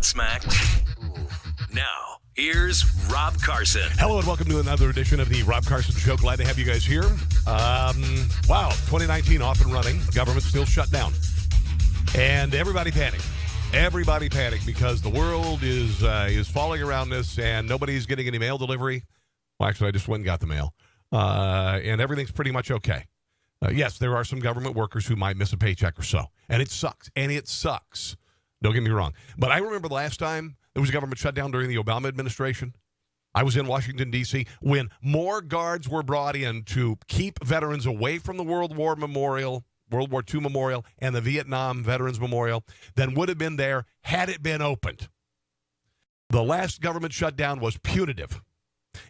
smacked? Now, here's Rob Carson. Hello and welcome to another edition of the Rob Carson Show. Glad to have you guys here. Wow, 2019 off and running. Government still shut down. And everybody panicked. Everybody panicked because the world is falling around us and nobody's getting any mail delivery. Well, actually, I just went and got the mail. And everything's pretty much okay. Yes, there are some government workers who might miss a paycheck or so. And it sucks. Don't get me wrong. But I remember the last time there was a government shutdown during the Obama administration. I was in Washington, D.C., when more guards were brought in to keep veterans away from the World War II Memorial, and the Vietnam Veterans Memorial than would have been there had it been opened. The last government shutdown was punitive.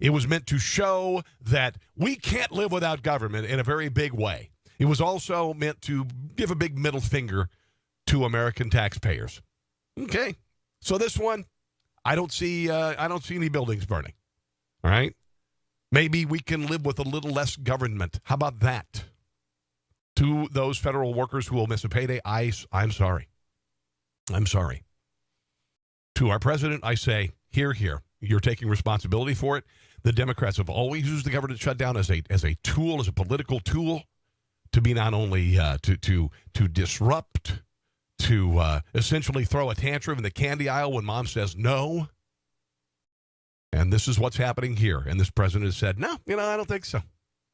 It was meant to show that we can't live without government in a very big way. It was also meant to give a big middle finger to American taxpayers. Okay, so this one, I don't see any buildings burning. All right, maybe we can live with a little less government. How about that? To those federal workers who will miss a payday, I'm sorry. I'm sorry. To our president, I say, here. You're taking responsibility for it. The Democrats have always used the government shutdown as a tool, as a political tool, to be not only to disrupt, to essentially throw a tantrum in the candy aisle when mom says no. And this is what's happening here. And this president has said, no, I don't think so.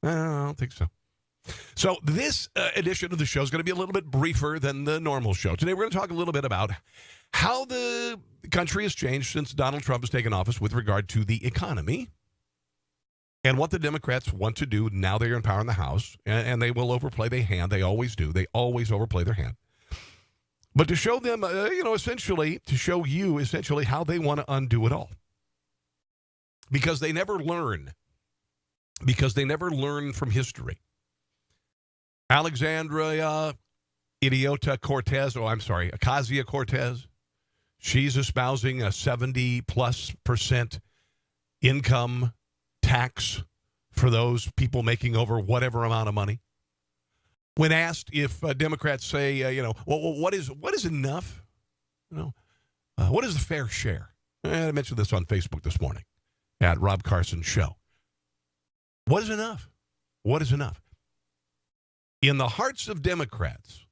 I don't think so. So this edition of the show is going to be a little bit briefer than the normal show. Today we're going to talk a little bit about how the country has changed since Donald Trump has taken office with regard to the economy and what the Democrats want to do now they're in power in the House, and they will overplay their hand. They always do. They always overplay their hand. But to show them, essentially, to show you essentially how they want to undo it all. Because they never learn. Because they never learn from history. Alexandria Ocasio-Cortez, she's espousing a 70+% income tax for those people making over whatever amount of money. When asked if Democrats say, what is enough? What is the fair share? I mentioned this on Facebook this morning at Rob Carson Show. What is enough? What is enough? In the hearts of Democrats,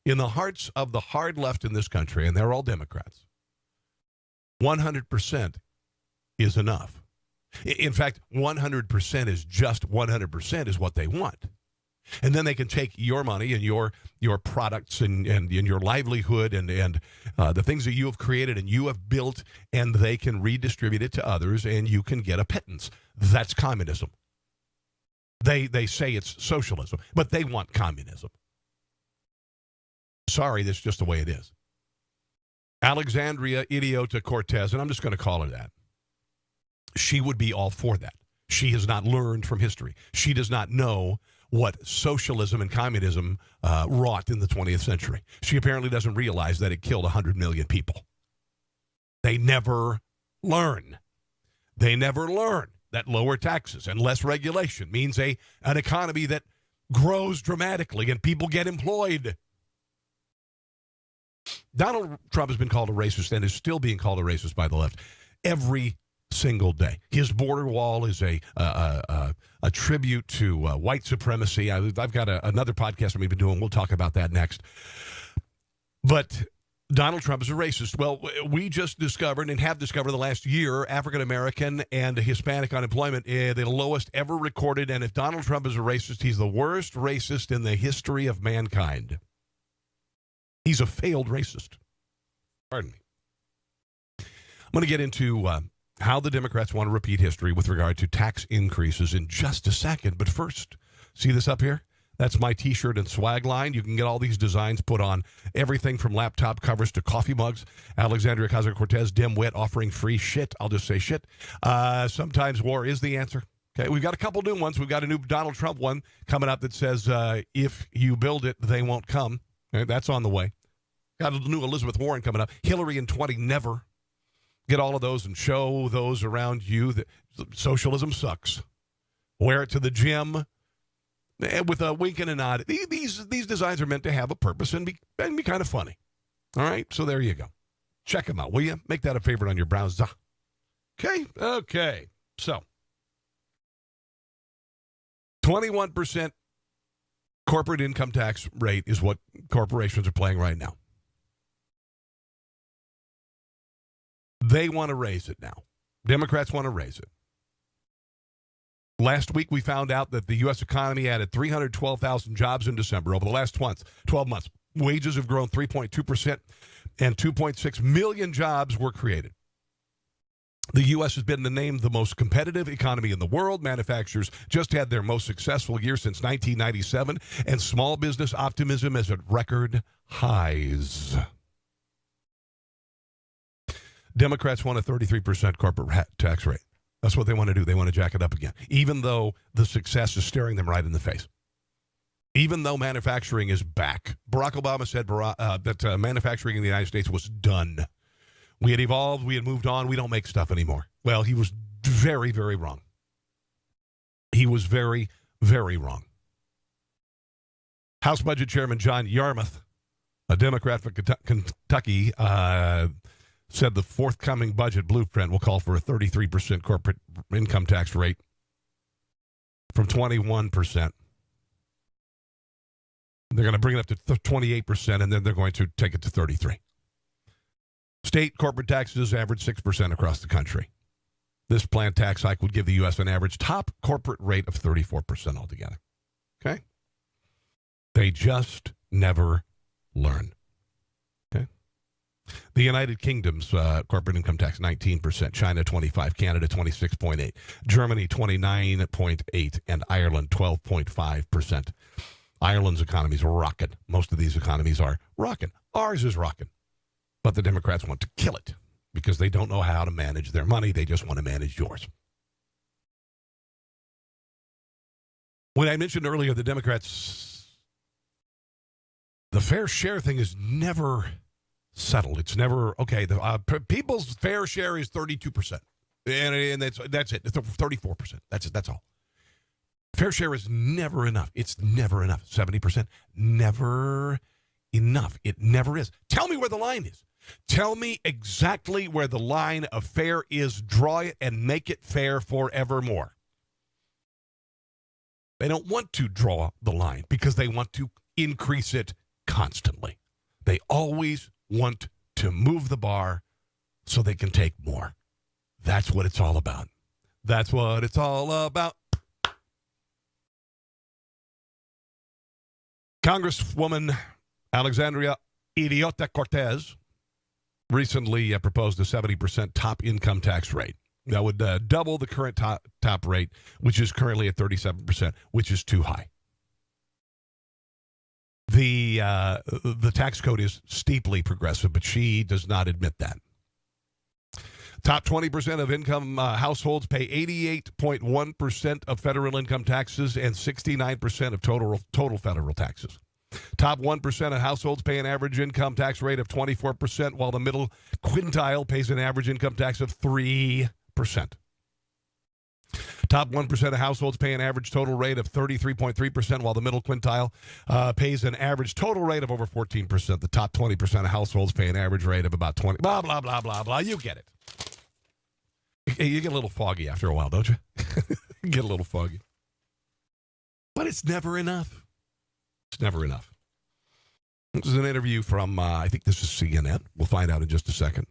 in the hearts of the hard left in this country, and they're all Democrats, 100% is enough. In fact, 100% is just 100% is what they want. And then they can take your money and your products and your livelihood and the things that you have created and you have built, and they can redistribute it to others, and you can get a pittance. That's communism. They say it's socialism, but they want communism. Sorry, that's just the way it is. Alexandria Ocasio-Cortez, and I'm just going to call her that. She would be all for that. She has not learned from history. She does not know what socialism and communism wrought in the 20th century. She apparently doesn't realize that it killed 100 million people. They never learn. They never learn that lower taxes and less regulation means an economy that grows dramatically and people get employed. Donald Trump has been called a racist and is still being called a racist by the left every single day. His border wall is a tribute to white supremacy. I've got another podcast we've been doing. We'll talk about that next. But Donald Trump is a racist. Well, we just discovered and have discovered the last year, African-American and Hispanic unemployment is the lowest ever recorded. And if Donald Trump is a racist, he's the worst racist in the history of mankind. He's a failed racist. Pardon me. I'm going to get into how the Democrats want to repeat history with regard to tax increases in just a second. But first, see this up here? That's my T-shirt and swag line. You can get all these designs put on everything from laptop covers to coffee mugs. Alexandria Ocasio-Cortez, dim-wit, offering free shit. I'll just say shit. Sometimes war is the answer. Okay, we've got a couple new ones. We've got a new Donald Trump one coming up that says, if you build it, they won't come. Okay, that's on the way. Got a new Elizabeth Warren coming up. Hillary in 20, never. Get all of those and show those around you that socialism sucks. Wear it to the gym. With a wink and a nod. These designs are meant to have a purpose and be kind of funny. All right, so there you go. Check them out, will you? Make that a favorite on your browser. Okay. So, 21% corporate income tax rate is what corporations are paying right now. They want to raise it now. Democrats want to raise it. Last week, we found out that the U.S. economy added 312,000 jobs in December. Over the last 12 months, wages have grown 3.2%, and 2.6 million jobs were created. The U.S. has been named the most competitive economy in the world. Manufacturers just had their most successful year since 1997, and small business optimism is at record highs. Democrats want a 33% corporate tax rate. That's what they want to do. They want to jack it up again, even though the success is staring them right in the face. Even though manufacturing is back. Barack Obama said that manufacturing in the United States was done. We had evolved. We had moved on. We don't make stuff anymore. Well, he was very, very wrong. He was very, very wrong. House Budget Chairman John Yarmuth, a Democrat from Kentucky, said the forthcoming budget blueprint will call for a 33% corporate income tax rate from 21%. They're going to bring it up to 28%, and then they're going to take it to 33%. State corporate taxes average 6% across the country. This planned tax hike would give the U.S. an average top corporate rate of 34% altogether. Okay? They just never learn. Okay? The United Kingdom's corporate income tax, 19%. China, 25%. Canada, 26.8%. Germany, 29.8%. And Ireland, 12.5%. Ireland's economy is rocking. Most of these economies are rocking. Ours is rocking. But the Democrats want to kill it because they don't know how to manage their money. They just want to manage yours. When I mentioned earlier the Democrats, the fair share thing is never settled. It's never, okay, the people's fair share is 32%. And that's it. It's 34%. That's it. That's all. Fair share is never enough. It's never enough. 70%, never enough. It never is. Tell me where the line is. Tell me exactly where the line of fair is. Draw it and make it fair forevermore. They don't want to draw the line because they want to increase it constantly. They always want to move the bar so they can take more. That's what it's all about. That's what it's all about. Congresswoman Alexandria Idiota-Cortez recently proposed a 70% top income tax rate. That would double the current top rate, which is currently at 37%, which is too high. The tax code is steeply progressive, but she does not admit that. Top 20% of income households pay 88.1% of federal income taxes and 69% of total federal taxes. Top 1% of households pay an average income tax rate of 24%, while the middle quintile pays an average income tax of 3%. Top 1% of households pay an average total rate of 33.3%, while the middle quintile pays an average total rate of over 14%. The top 20% of households pay an average rate of about 20%. Blah, blah, blah, blah, blah. You get it. You get a little foggy after a while, don't you? You get a little foggy. But it's never enough. It's never enough. This is an interview from, I think this is CNN. We'll find out in just a second.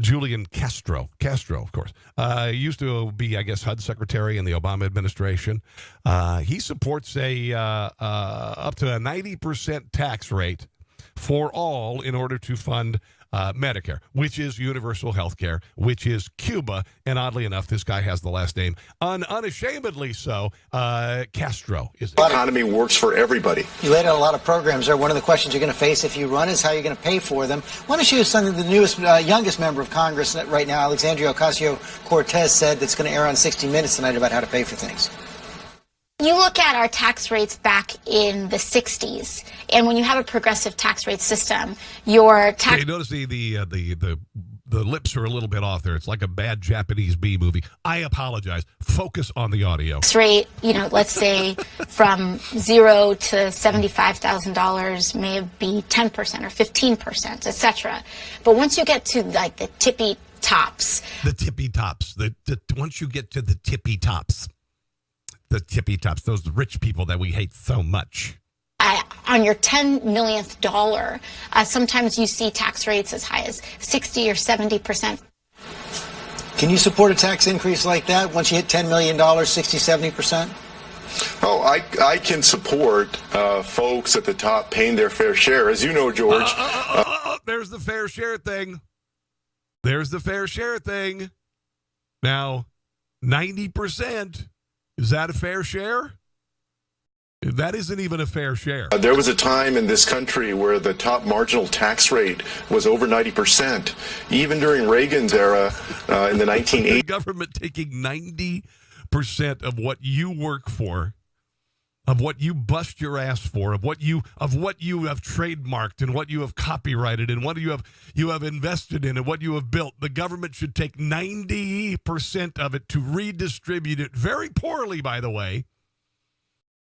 Julian Castro, of course, used to be, I guess, HUD secretary in the Obama administration. He supports a up to a 90% tax rate for all in order to fund Medicare, which is universal health care, which is Cuba. And oddly enough, this guy has the last name, unashamedly so, Castro. The economy works for everybody. You laid out a lot of programs there. One of the questions you're going to face if you run is how you're going to pay for them. Why don't you use something the newest, youngest member of Congress right now, Alexandria Ocasio-Cortez, said that's going to air on 60 Minutes tonight about how to pay for things. You look at our tax rates back in the 60s, and when you have a progressive tax rate system, your tax... You notice the the lips are a little bit off there. It's like a bad Japanese B movie. I apologize. Focus on the audio. Rate, let's say from $0 to $75,000 may be 10% or 15%, etc. But once you get to like the tippy tops, once you get to the tippy tops, those rich people that we hate so much. On your $10 millionth dollar, sometimes you see tax rates as high as 60 or 70%. Can you support a tax increase like that once you hit $10 million, 60, 70%? Oh, I can support folks at the top paying their fair share. As you know, George. There's the fair share thing. Now, 90%, is that a fair share? That isn't even a fair share. There was a time in this country where the top marginal tax rate was over 90%. Even during Reagan's era in the 1980s. The government taking 90% of what you work for, of what you bust your ass for, of what you have trademarked and what you have copyrighted and what you have invested in and what you have built. The government should take 90% of it to redistribute it very poorly, by the way,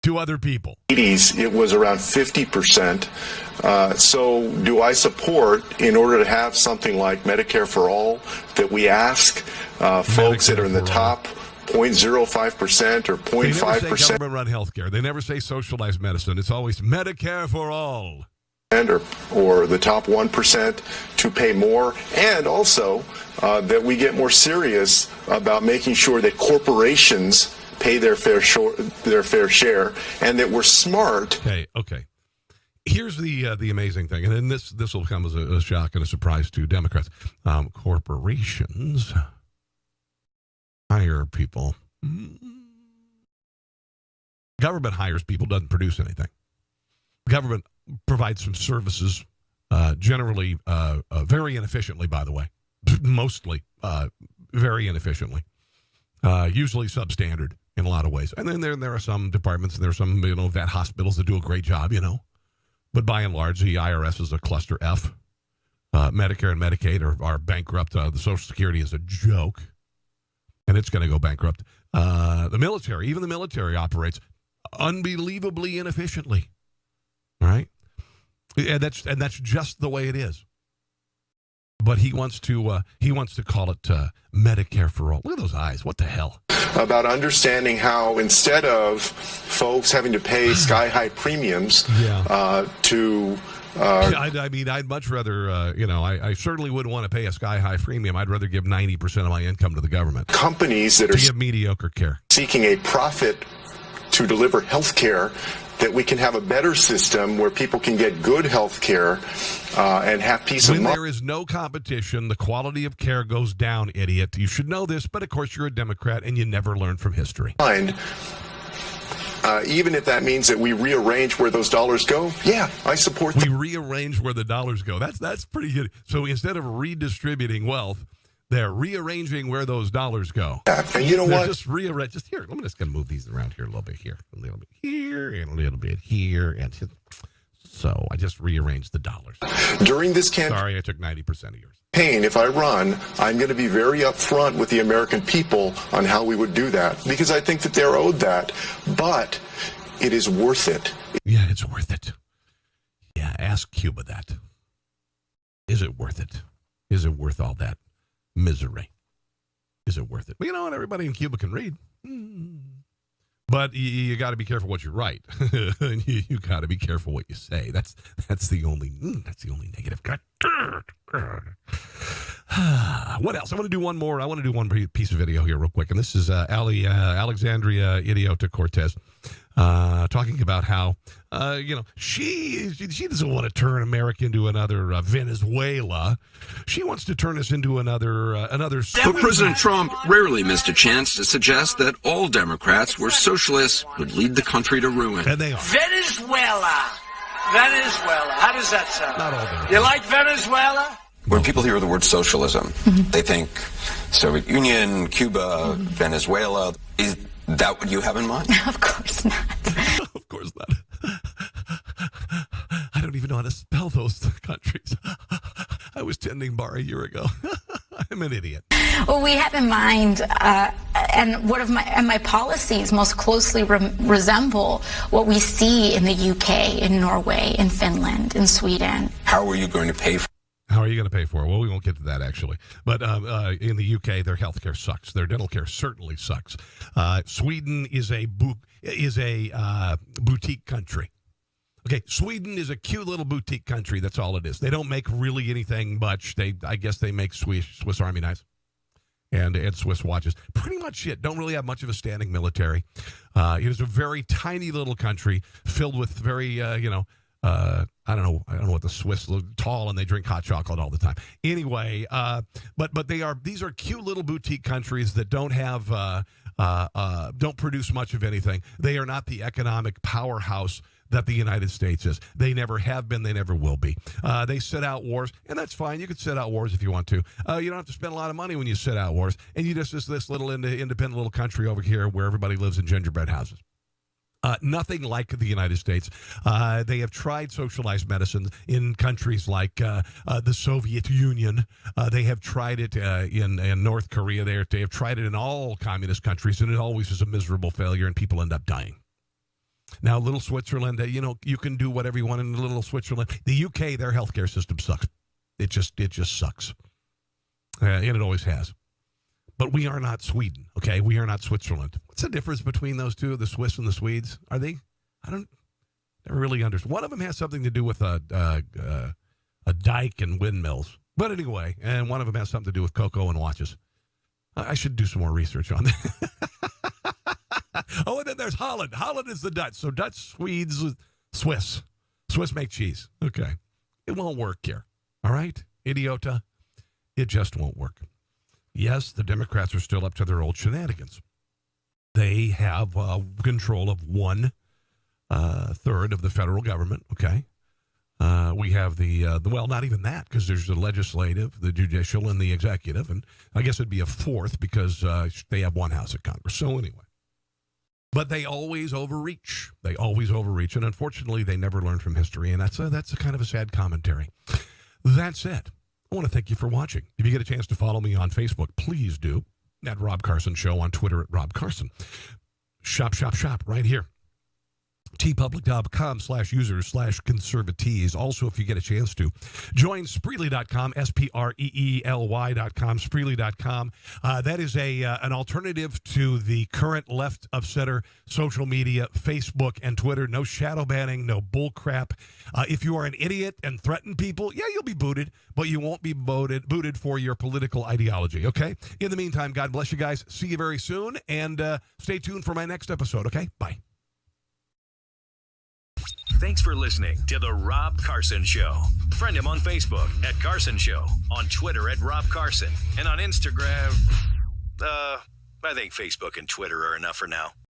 to other people. It was around 50%. So do I support, in order to have something like Medicare for All, that we ask folks that are in the top 0.05% or 0.5%? They never say government-run health care. They never say socialized medicine. It's always Medicare for all. Or the top 1% to pay more, and also that we get more serious about making sure that corporations pay their fair share, and that we're smart. Okay. Here's the amazing thing, and then this will come as a shock and a surprise to Democrats. Corporations hire people. Government hires people, doesn't produce anything. Government provides some services, generally very inefficiently, by the way. Mostly very inefficiently. Usually substandard in a lot of ways. And then there are some departments, and there are some, vet hospitals that do a great job, But by and large, the IRS is a cluster F. Medicare and Medicaid are bankrupt. The Social Security is a joke, and it's going to go bankrupt. The military operates unbelievably inefficiently. All right? And that's just the way it is. But he wants to call it Medicare for all. Look at those eyes. What the hell? About understanding how, instead of folks having to pay sky-high premiums I'd much rather, I certainly wouldn't want to pay a sky-high premium. I'd rather give 90% of my income to the government. Companies that to give mediocre care. Seeking a profit to deliver health care, that we can have a better system where people can get good health care and have peace of mind. When there is no competition, the quality of care goes down, idiot. You should know this, but of course you're a Democrat and you never learn from history. Even if that means that we rearrange where those dollars go, I support that. We rearrange where the dollars go. That's pretty good. So instead of redistributing wealth, they're rearranging where those dollars go. And you know what? Just rearrange. Just here. I'm just going to move these around here a little bit here, a little bit here, and a little bit here, and so I just rearranged the dollars. During this campaign, sorry, I took 90% of yours. If I run, I'm going to be very upfront with the American people on how we would do that, because I think that they're owed that. But it is worth it. Yeah, it's worth it. Yeah, ask Cuba that. Is it worth it? Is it worth all that misery? Is it worth it? Well, not everybody in Cuba can read. But you got to be careful what you write. you got to be careful what you say. That's the only negative. What else? I want to do one more. I want to do one piece of video here real quick. And this is Alexandria Ocasio-Cortez talking about how she doesn't want to turn America into another Venezuela. She wants to turn us into another. But President Trump rarely missed a chance to suggest that all Democrats were socialists who'd lead the country to ruin. And they are. Venezuela. How does that sound? Not all Democrats. You like Venezuela? When people hear the word socialism, they think Soviet Union, Cuba, Venezuela. Is that what you have in mind? Of course not. Of course not. I don't even know how to spell those countries. I was tending bar a year ago. I'm an idiot. Well, we have in mind, and my policies most closely resemble what we see in the UK, in Norway, in Finland, in Sweden. How are you going to pay for How are you going to pay for it? Well, we won't get to that, actually. But in the UK, their health care sucks. Their dental care certainly sucks. Sweden is a boutique country. Okay, Sweden is a cute little boutique country. That's all it is. They don't make really anything much. I guess they make Swiss Army knives and Swiss watches. Pretty much it. Don't really have much of a standing military. It is a very tiny little country filled with very, I don't know what the Swiss look tall, and they drink hot chocolate all the time. Anyway, but these are cute little boutique countries that don't have don't produce much of anything. They are not the economic powerhouse that the United States is. They never have been. They never will be. They sit out wars, and that's fine. You can sit out wars if you want to. You don't have to spend a lot of money when you sit out wars, and you just this little independent little country over here where everybody lives in gingerbread houses. Nothing like the United States. They have tried socialized medicine in countries like the Soviet Union. They have tried it in North Korea. They have tried it in all communist countries, and it always is a miserable failure, and people end up dying. Now, little Switzerland, you can do whatever you want in little Switzerland. The UK, their healthcare system sucks. It just sucks, and it always has. But we are not Sweden, okay? We are not Switzerland. What's the difference between those two, the Swiss and the Swedes? Are they? I don't never really understand. One of them has something to do with a dike and windmills. But anyway, and one of them has something to do with cocoa and watches. I should do some more research on that. Oh, and then there's Holland. Holland is the Dutch. So Dutch, Swedes, Swiss. Swiss make cheese. Okay. It won't work here. All right? Idiota. It just won't work. Yes, the Democrats are still up to their old shenanigans. They have control of 1/3 of the federal government, okay? We have well, not even that, because there's the legislative, the judicial, and the executive, and I guess it'd be a 4th because they have 1 house of Congress. So anyway. But they always overreach. They always overreach, and unfortunately, they never learn from history, and that's a kind of a sad commentary. That said, I want to thank you for watching. If you get a chance to follow me on Facebook, please do. At Rob Carson Show, on Twitter at Rob Carson. Shop right here. tpublic.com/users/conservatees. Also, if you get a chance to, join Spreely.com, Spreely.com, Spreely.com. That is an alternative to the current left of center social media, Facebook and Twitter. No shadow banning, no bull crap. If you are an idiot and threaten people, yeah, you'll be booted, but you won't be booted for your political ideology, okay? In the meantime, God bless you guys. See you very soon, and stay tuned for my next episode, okay? Bye. Thanks for listening to The Rob Carson Show. Friend him on Facebook at Carson Show, on Twitter at Rob Carson, and on Instagram, I think Facebook and Twitter are enough for now.